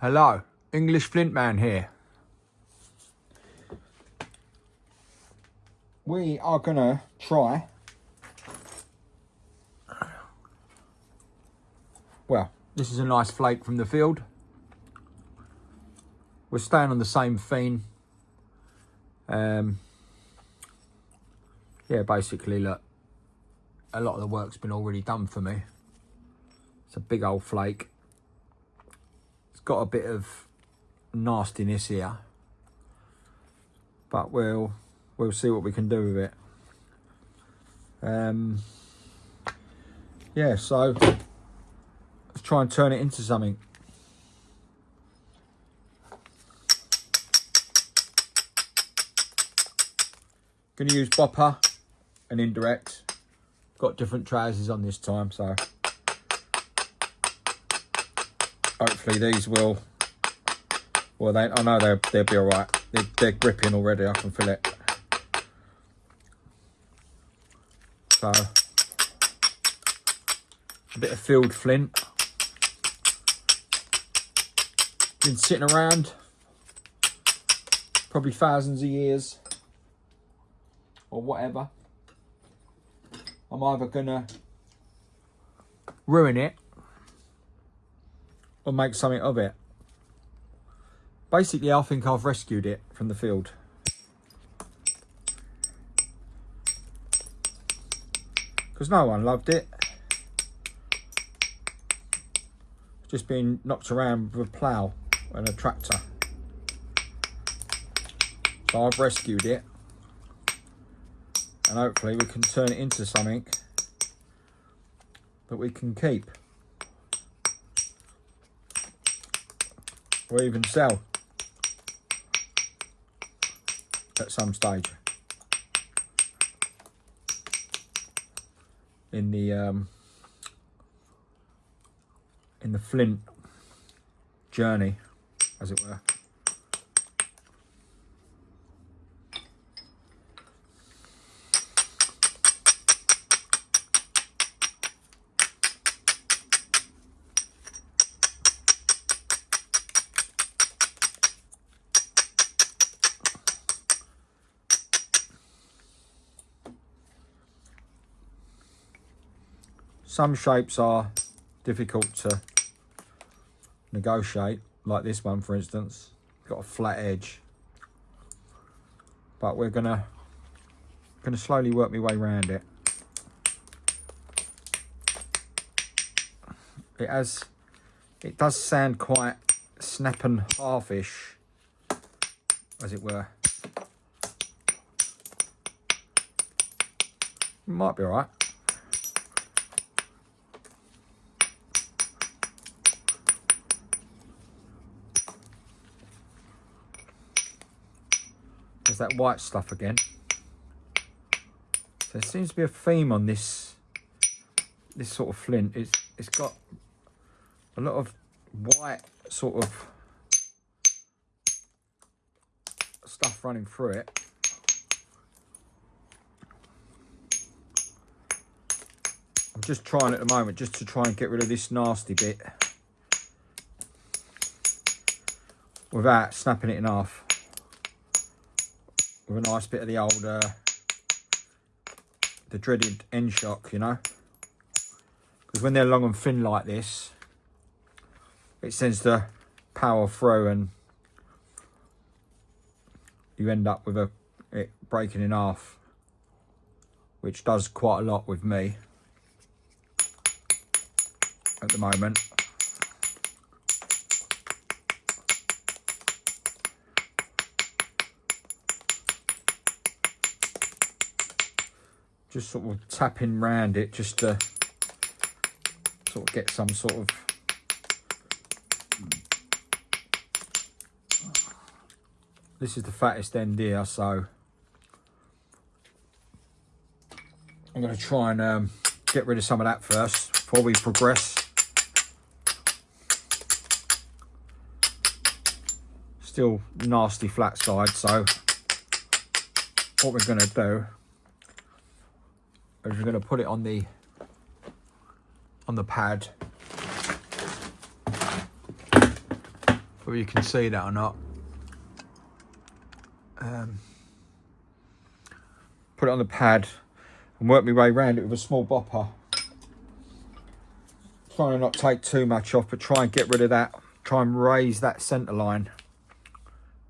Hello, English Flint man here. We are gonna try, well, this is a nice flake from the field. We're staying on the same theme. Yeah, basically, look, a lot of the work's been already done for me. It's a big old flake. It's got a bit of nastiness here, but we'll see what we can do with it. Yeah, so let's try and turn it into something. Gonna use bopper and indirect. Got different trousers on this time, so hopefully these will. Well, I know they'll be all right. They're gripping already. I can feel it. So a bit of field flint. Been sitting around probably thousands of years or whatever. I'm either gonna ruin it or make something of it. Basically, I think I've rescued it from the field. Because no one loved it. It's just been knocked around with a plough and a tractor. So I've rescued it. And hopefully we can turn it into something that we can keep. Or even sell at some stage. In the Flint journey, as it were. Some shapes are difficult to negotiate, like this one, for instance. Got a flat edge, but we're gonna slowly work my way around it. It does sound quite snap and halfish, as it were. It might be alright. There's that white stuff again. So there seems to be a theme on this sort of flint. It's got a lot of white sort of stuff running through it. I'm just trying at the moment just to try and get rid of this nasty bit without snapping it in half. With a nice bit of the old, the dreaded end shock, you know. Because when they're long and thin like this, it tends to power through and you end up with it breaking in half, which does quite a lot with me at the moment. Just sort of tapping round it just to sort of get some sort of this is the fattest end here, so I'm going to try and get rid of some of that first before we progress. Still nasty flat side, so what we're going to do is we're going to put it on the pad Whether you can see that or not. Put it on the pad and work my way around it with a small bopper. Trying to not take too much off, but try and get rid of that. Try and raise that centre line.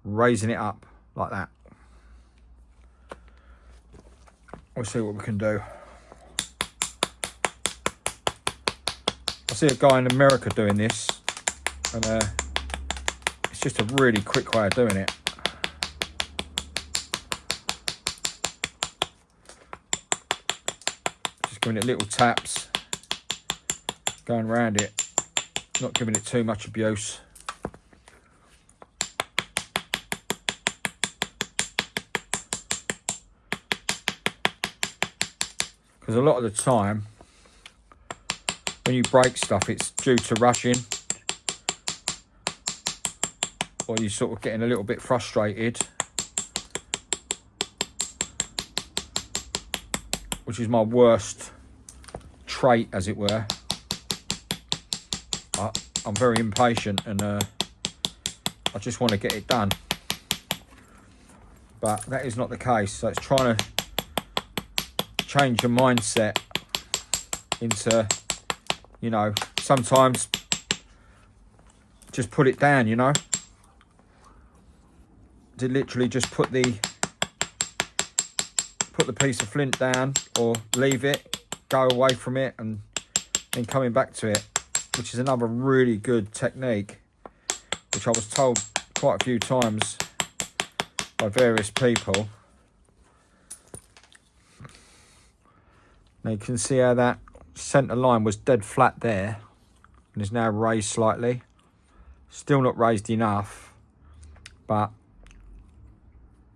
Raising it up like that. We'll see what we can do. I see a guy in America doing this, and it's just a really quick way of doing it. Just giving it little taps, going around it, not giving it too much abuse. Because a lot of the time, when you break stuff, it's due to rushing, or you're sort of getting a little bit frustrated, which is my worst trait, as it were. I'm very impatient, and I just want to get it done. But that is not the case. So it's trying to change your mindset into, you know, sometimes just put it down, you know. To literally just put the piece of flint down, or leave it, go away from it, and then coming back to it, which is another really good technique, which I was told quite a few times by various people. Now you can see how that centre line was dead flat there and is now raised slightly. Still not raised enough, but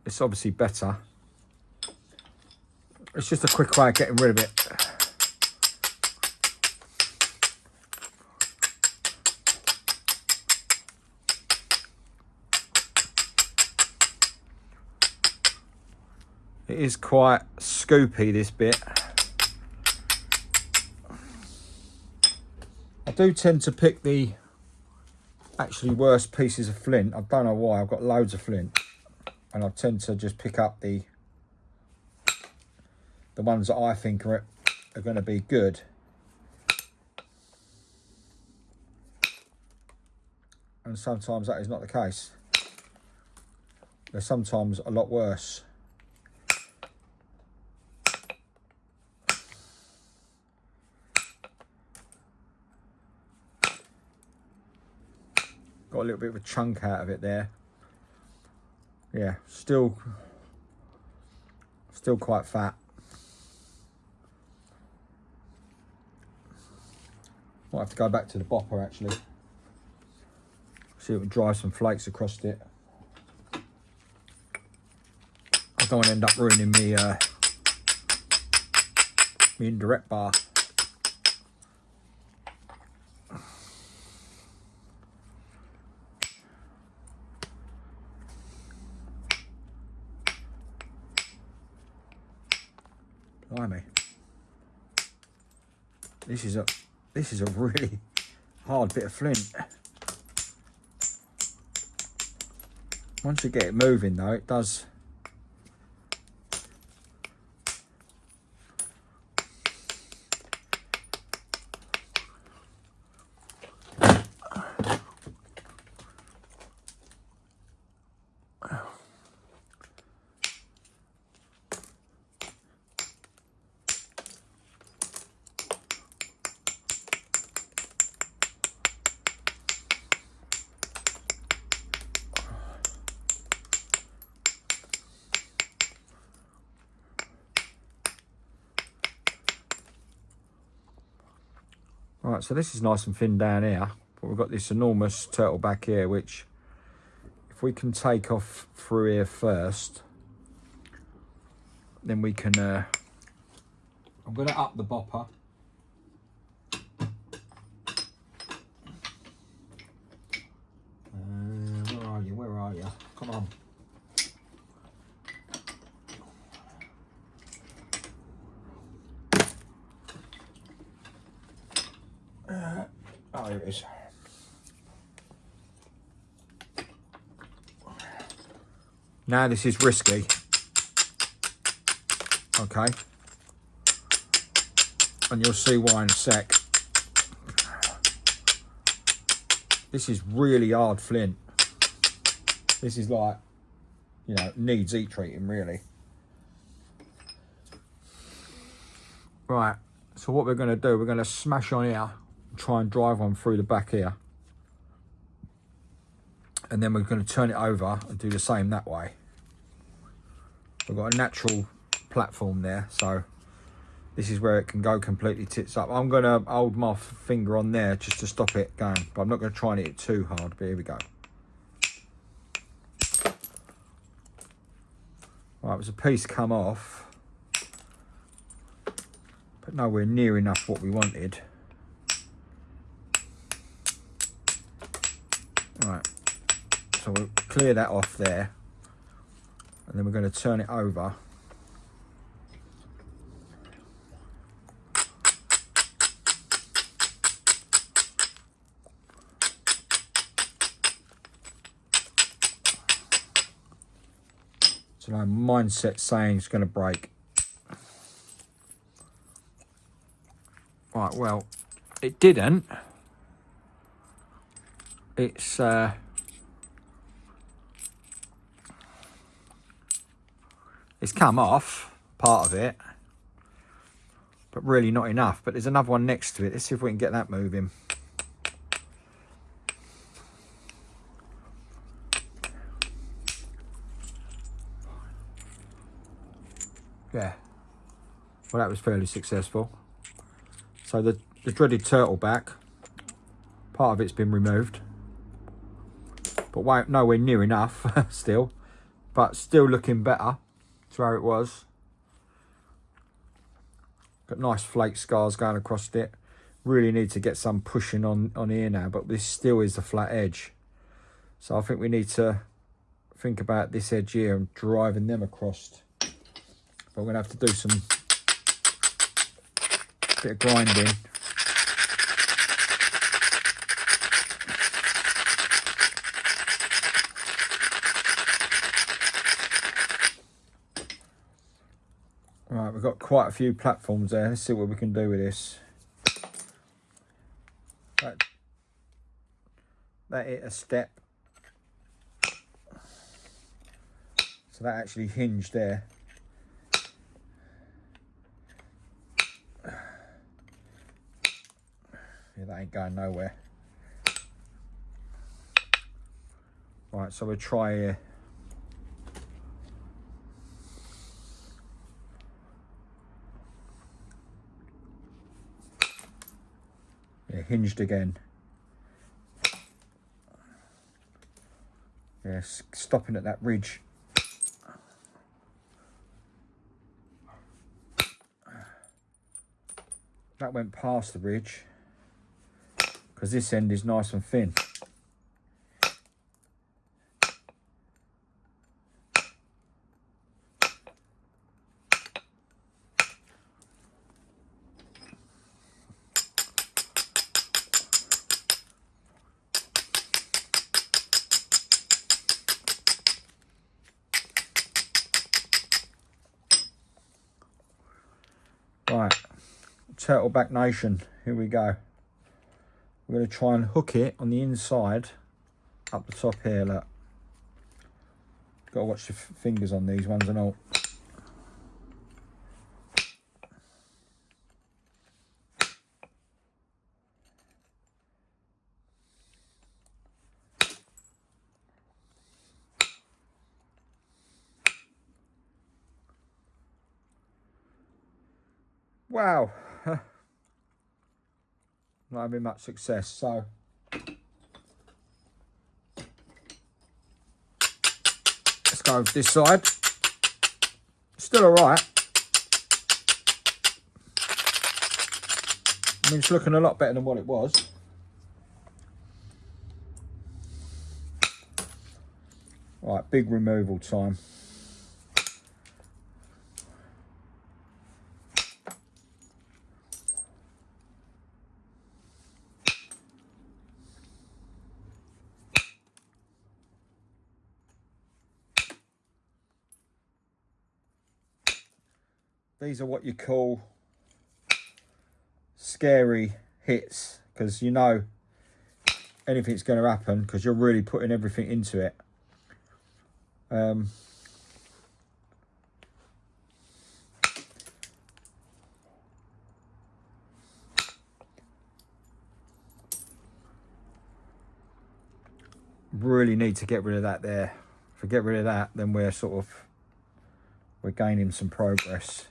it's obviously better. It's just a quick way of getting rid of it. It is quite scoopy, this bit. I do tend to pick the actually worst pieces of flint. I don't know why. I've got loads of flint, and I tend to just pick up the ones that I think are going to be good. And sometimes that is not the case. They're sometimes a lot worse. Got a little bit of a chunk out of it there. Yeah, still quite fat. Might have to go back to the bopper actually. See if we can dry some flakes across it. I don't want to end up ruining me indirect bar. Blimey. This is a really hard bit of flint. Once you get it moving though, it does. Right, so this is nice and thin down here, but we've got this enormous turtle back here, which if we can take off through here first, then we can, I'm going to up the bopper. Where are you? Come on. Oh, here it is. Now this is risky. Okay. And you'll see why in a sec. This is really hard flint. This is like, you know, needs heat treating really. Right, so what we're going to do, we're going to smash on here, try and drive one through the back here. And then we're going to turn it over and do the same that way. We've got a natural platform there, so this is where it can go completely tits up. I'm going to hold my finger on there just to stop it going, but I'm not going to try and hit it too hard, but here we go. Right, there's a piece come off, but nowhere near enough what we wanted. Right, so we'll clear that off there, and then we're going to turn it over. So my mindset saying it's going to break. Right, well, it didn't. It's come off, part of it, but really not enough. But there's another one next to it. Let's see if we can get that moving. Yeah, well that was fairly successful. So the dreaded turtle back, part of it's been removed, but nowhere near enough still, but still looking better to where it was. Got nice flake scars going across it. Really need to get some pushing on here now, but this still is the flat edge. So I think we need to think about this edge here and driving them across. But we're going to have to do some bit of grinding. Right, we've got quite a few platforms there. Let's see what we can do with this. That hit a step. So that actually hinged there. Yeah, that ain't going nowhere. Right, so we'll try here. Yeah, hinged again. Yeah, stopping at that ridge. That went past the ridge, because this end is nice and thin. Right, Turtleback Nation, here we go. We're going to try and hook it on the inside, up the top here, look. Got to watch your fingers on these ones and all. Wow, not having much success, so let's go with this side. Still alright. I mean, it's looking a lot better than what it was. Right, big removal time. these are what you call scary hits, because you know anything's going to happen because you're really putting everything into it. Really need to get rid of that there. If we get rid of that, then we're gaining some progress.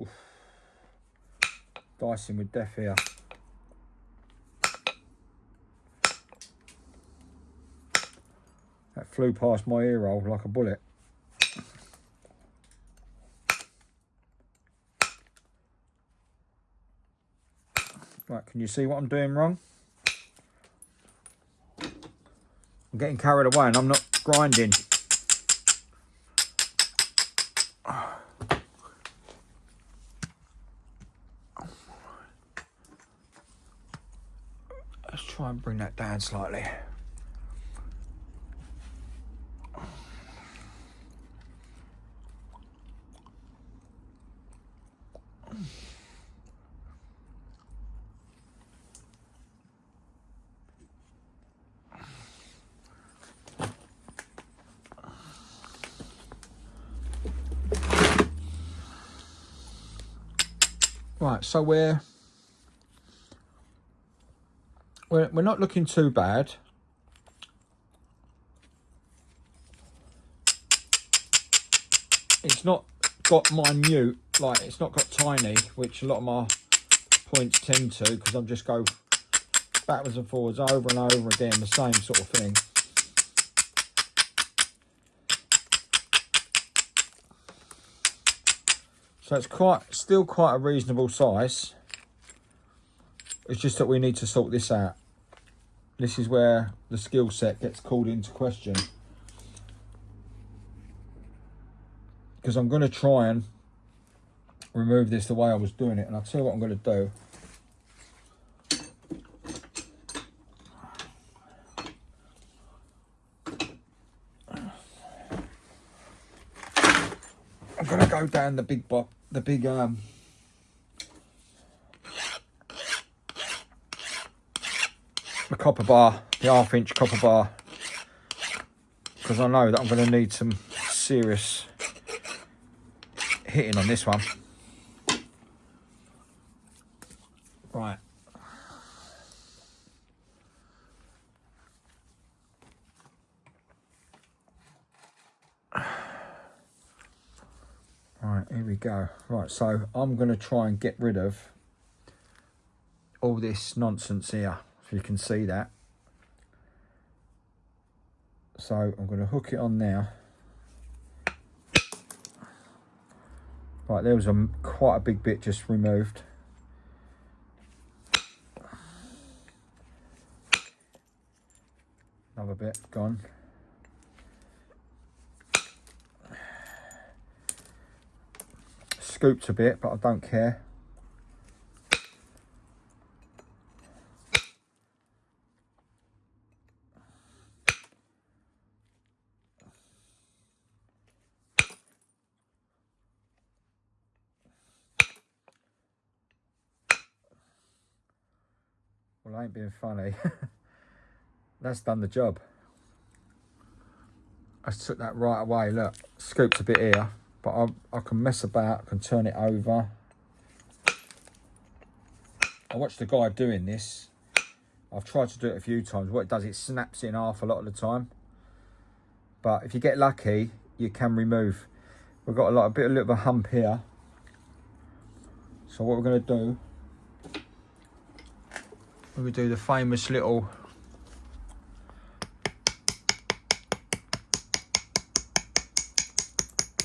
Oof. Dicing with death here. That flew past my ear roll like a bullet. Right, can you see what I'm doing wrong? I'm getting carried away and I'm not grinding. Let's try and bring that down slightly. Right, so we're not looking too bad. It's not got minute, like it's not got tiny, which a lot of my points tend to, because I'm just go backwards and forwards over and over again, the same sort of thing. So it's still quite a reasonable size. It's just that we need to sort this out. This is where the skill set gets called into question. Because I'm going to try and remove this the way I was doing it. And I'll tell you what I'm going to do. I'm going to go down the big the copper bar, the 1/2 inch copper bar, because I know that I'm going to need some serious hitting on this one. Right. Right, here we go. Right, so I'm going to try and get rid of all this nonsense here, if you can see that. So I'm going to hook it on now. Right, there was quite a big bit just removed. Another bit gone. Scooped a bit, but I don't care. Well, I ain't being funny. That's done the job. I took that right away. Look, scooped a bit here, but I can mess about, I can turn it over. I watched the guy doing this. I've tried to do it a few times. What it does, it snaps it in half a lot of the time. But if you get lucky, you can remove. We've got a little bit of a hump here. So what we're going to do, we're going to do the famous little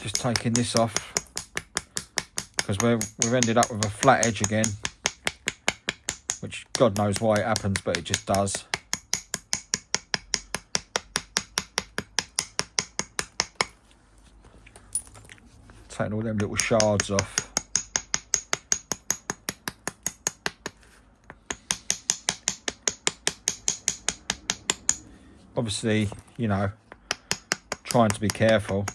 just taking this off, because we've ended up with a flat edge again. which God knows why it happens, but it just does. Taking all them little shards off. Obviously, you know, trying to be careful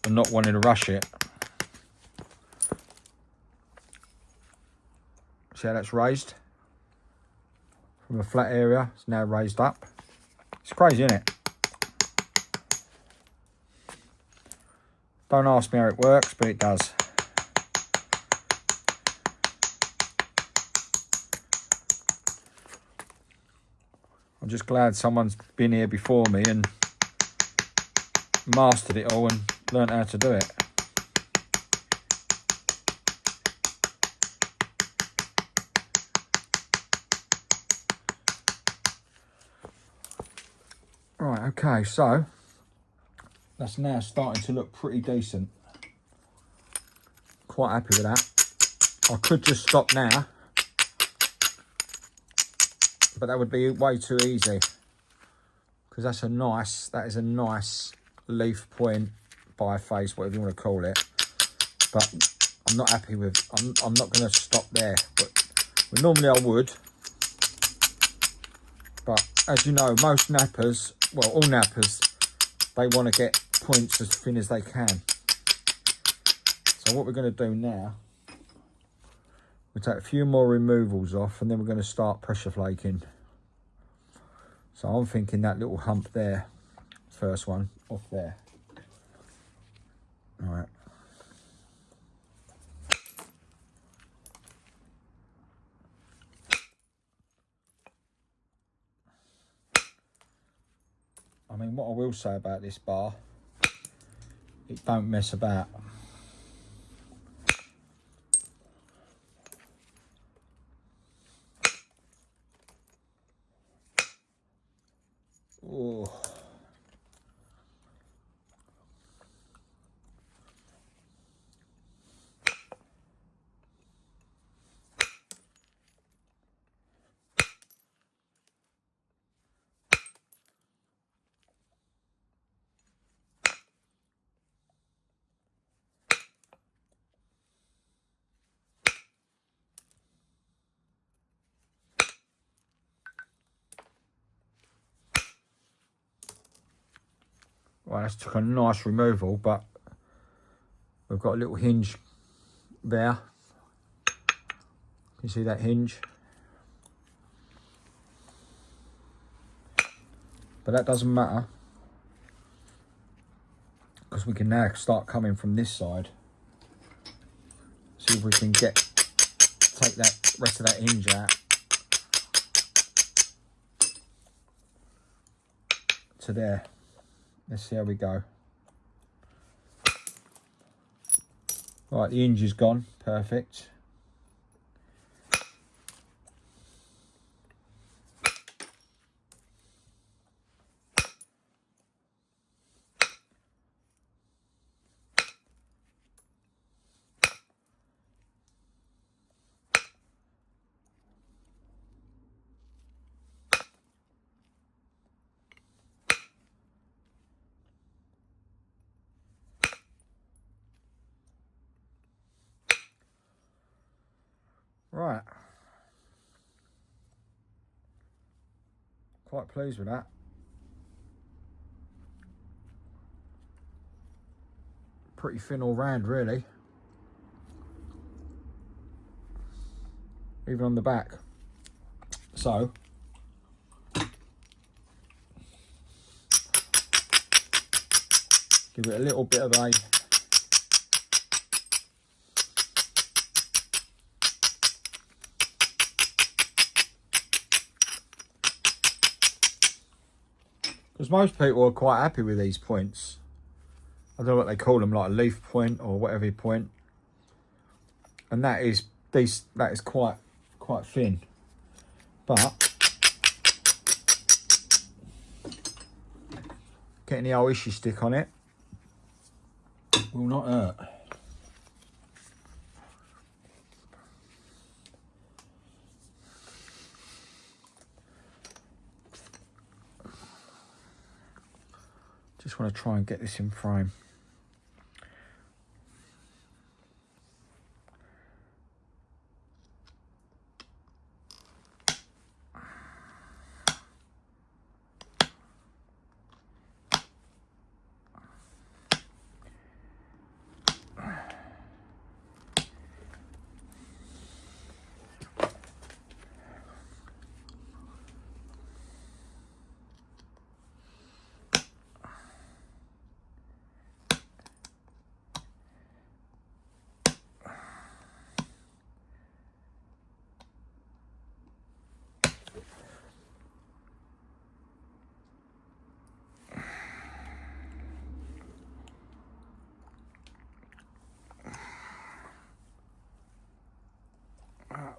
and not wanting to rush it. See how that's raised? From a flat area, it's now raised up. It's crazy, isn't it? Don't ask me how it works, but it does. I'm just glad someone's been here before me and mastered it all and learned how to do it. Right, okay, so that's now starting to look pretty decent. Quite happy with that. I could just stop now, but that would be way too easy, because that is a nice leaf point, biface, whatever you want to call it. But I'm not happy with, I'm not going to stop there, but normally I would. But as you know, most nappers, well, all nappers, they want to get points as thin as they can. So what we're going to do now, we take a few more removals off, and then we're going to start pressure flaking. So I'm thinking that little hump there, first one off there. All right. I mean, what I will say about this bar, it don't mess about. Oh. Right, that's took a nice removal, but we've got a little hinge there. You see that hinge? But that doesn't matter, because we can now start coming from this side. See if we can take that rest of that hinge out to there. Let's see how we go. Right, the hinge is gone. Perfect. Right. Quite pleased with that. Pretty thin all round, really. Even on the back. So, give it a little bit of a because most people are quite happy with these points. I don't know what they call them, like a leaf point or whatever point. And that is quite thin. But getting the old ishi stick on it will not hurt. Just want to try and get this in frame.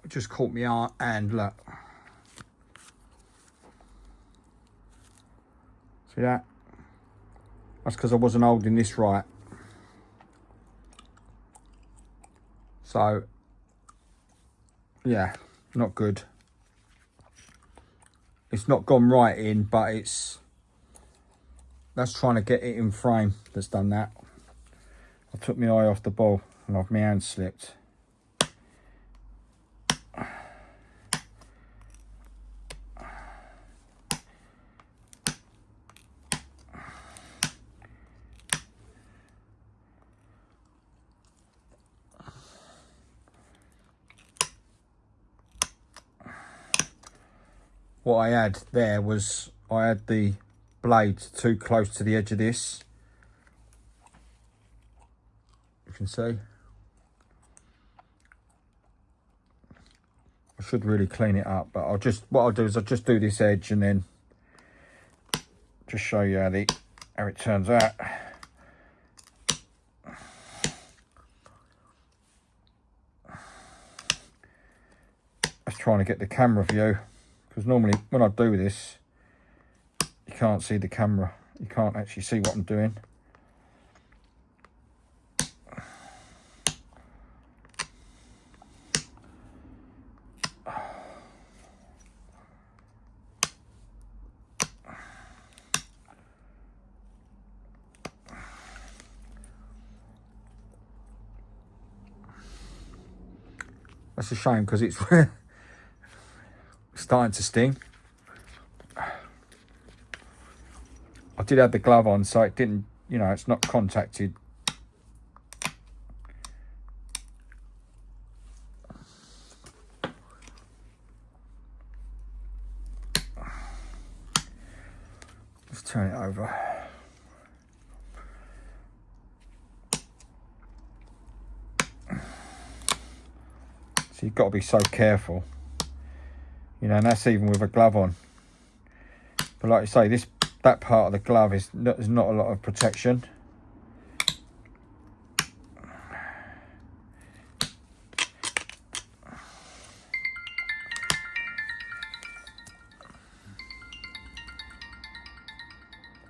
Just caught me out, and look, see that? That's because I wasn't holding this right. So yeah, not good. It's not gone right in, but that's trying to get it in frame that's done that. I took my eye off the ball and my hand slipped. What I had there was, I had the blade too close to the edge of this. You can see. I should really clean it up, but what I'll do is I'll just do this edge and then just show you how it turns out. Just trying to get the camera view, because normally when I do this, you can't see the camera. You can't actually see what I'm doing. That's a shame, because it's starting to sting. I did have the glove on, so it didn't, you know, it's not contacted. Let's turn it over. So you've got to be so careful, you know, and that's even with a glove on. But like I say, that part of the glove there's not a lot of protection.